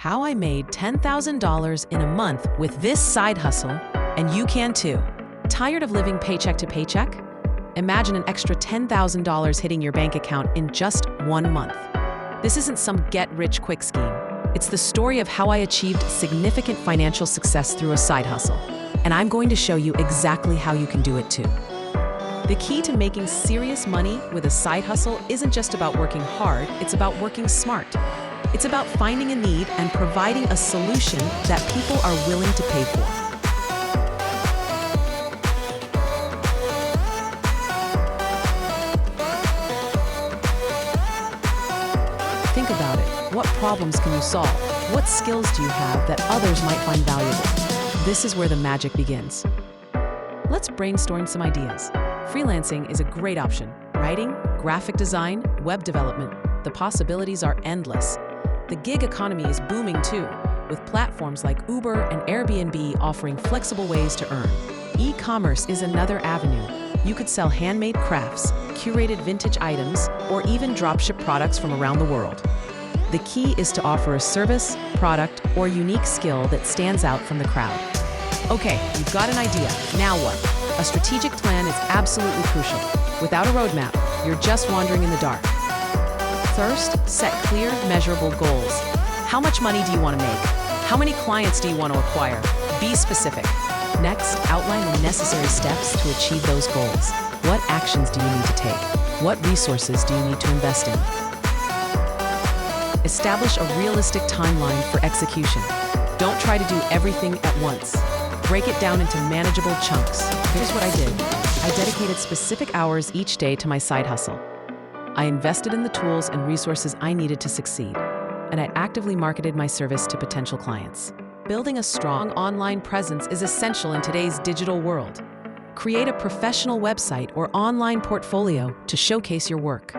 How I made $10,000 in a month with this side hustle, and you can too. Tired of living paycheck to paycheck? Imagine an extra $10,000 hitting your bank account in just 1 month. This isn't some get-rich-quick scheme. It's the story of how I achieved significant financial success through a side hustle, and I'm going to show you exactly how you can do it too. The key to making serious money with a side hustle isn't just about working hard, it's about working smart. It's about finding a need and providing a solution that people are willing to pay for. Think about it. What problems can you solve? What skills do you have that others might find valuable? This is where the magic begins. Let's brainstorm some ideas. Freelancing is a great option. Writing, graphic design, web development. The possibilities are endless. The gig economy is booming too, with platforms like Uber and Airbnb offering flexible ways to earn. E-commerce is another avenue. You could sell handmade crafts, curated vintage items, or even dropship products from around the world. The key is to offer a service, product, or unique skill that stands out from the crowd. Okay, you've got an idea. Now what? A strategic plan is absolutely crucial. Without a roadmap, you're just wandering in the dark. First, set clear, measurable goals. How much money do you want to make? How many clients do you want to acquire? Be specific. Next, outline the necessary steps to achieve those goals. What actions do you need to take? What resources do you need to invest in? Establish a realistic timeline for execution. Don't try to do everything at once. Break it down into manageable chunks. Here's what I did. I dedicated specific hours each day to my side hustle. I invested in the tools and resources I needed to succeed, and I actively marketed my service to potential clients. Building a strong online presence is essential in today's digital world. Create a professional website or online portfolio to showcase your work.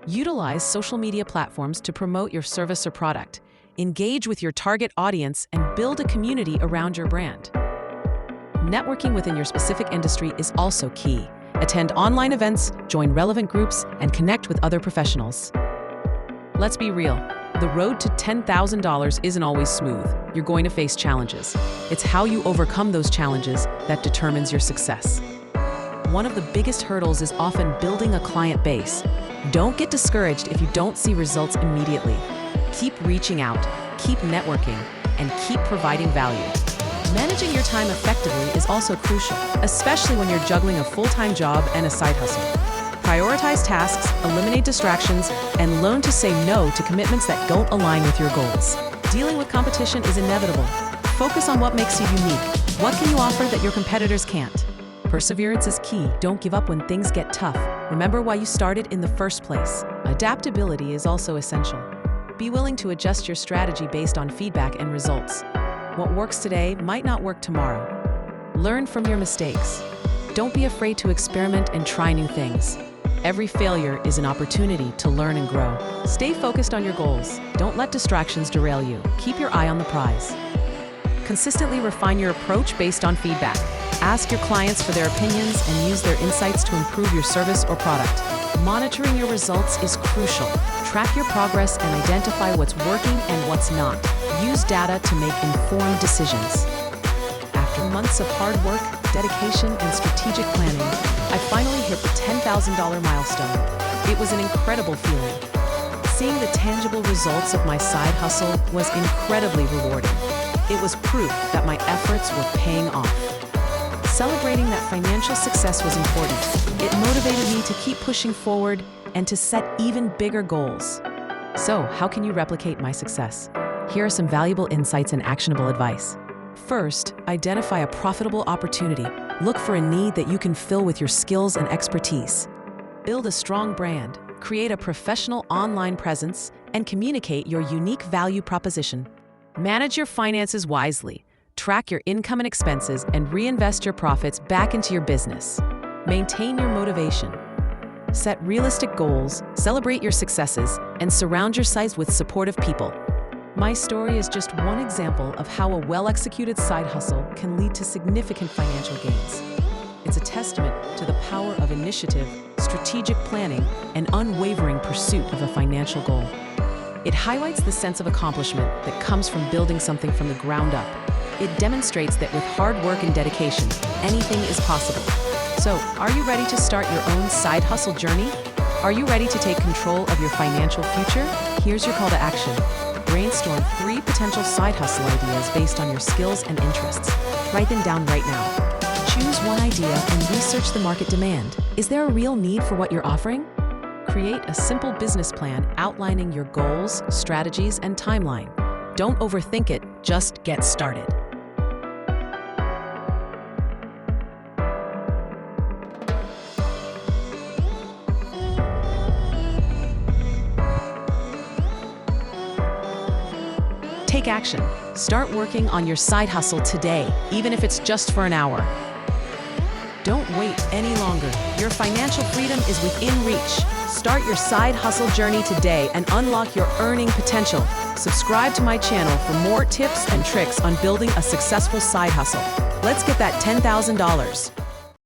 Utilize social media platforms to promote your service or product. Engage with your target audience and build a community around your brand. Networking within your specific industry is also key. Attend online events, join relevant groups, and connect with other professionals. Let's be real. The road to $10,000 isn't always smooth. You're going to face challenges. It's how you overcome those challenges that determines your success. One of the biggest hurdles is often building a client base. Don't get discouraged if you don't see results immediately. Keep reaching out, keep networking, and keep providing value. Managing your time effectively is also crucial, especially when you're juggling a full-time job and a side hustle. Prioritize tasks, eliminate distractions, and learn to say no to commitments that don't align with your goals. Dealing with competition is inevitable. Focus on what makes you unique. What can you offer that your competitors can't? Perseverance is key. Don't give up when things get tough. Remember why you started in the first place. Adaptability is also essential. Be willing to adjust your strategy based on feedback and results. What works today might not work tomorrow. Learn from your mistakes. Don't be afraid to experiment and try new things. Every failure is an opportunity to learn and grow. Stay focused on your goals. Don't let distractions derail you. Keep your eye on the prize. Consistently refine your approach based on feedback. Ask your clients for their opinions and use their insights to improve your service or product. Monitoring your results is crucial. Track your progress and identify what's working and what's not. Use data to make informed decisions. After months of hard work, dedication, and strategic planning, I finally hit the $10,000 milestone. It was an incredible feeling. Seeing the tangible results of my side hustle was incredibly rewarding. It was proof that my efforts were paying off. Celebrating that financial success was important. It motivated me to keep pushing forward and to set even bigger goals. So, how can you replicate my success? Here are some valuable insights and actionable advice. First, identify a profitable opportunity. Look for a need that you can fill with your skills and expertise. Build a strong brand, create a professional online presence, and communicate your unique value proposition. Manage your finances wisely. Track your income and expenses and reinvest your profits back into your business. Maintain your motivation. Set realistic goals, celebrate your successes, and surround yourself with supportive people. My story is just one example of how a well-executed side hustle can lead to significant financial gains. It's a testament to the power of initiative, strategic planning, and unwavering pursuit of a financial goal. It highlights the sense of accomplishment that comes from building something from the ground up. It demonstrates that with hard work and dedication, anything is possible. So, are you ready to start your own side hustle journey? Are you ready to take control of your financial future? Here's your call to action. Brainstorm 3 potential side hustle ideas based on your skills and interests. Write them down right now. Choose one idea and research the market demand. Is there a real need for what you're offering? Create a simple business plan outlining your goals, strategies, and timeline. Don't overthink it, just get started. Take action. Start working on your side hustle today, even if it's just for an hour. Don't wait any longer. Your financial freedom is within reach. Start your side hustle journey today and unlock your earning potential. Subscribe to my channel for more tips and tricks on building a successful side hustle. Let's get that $10,000.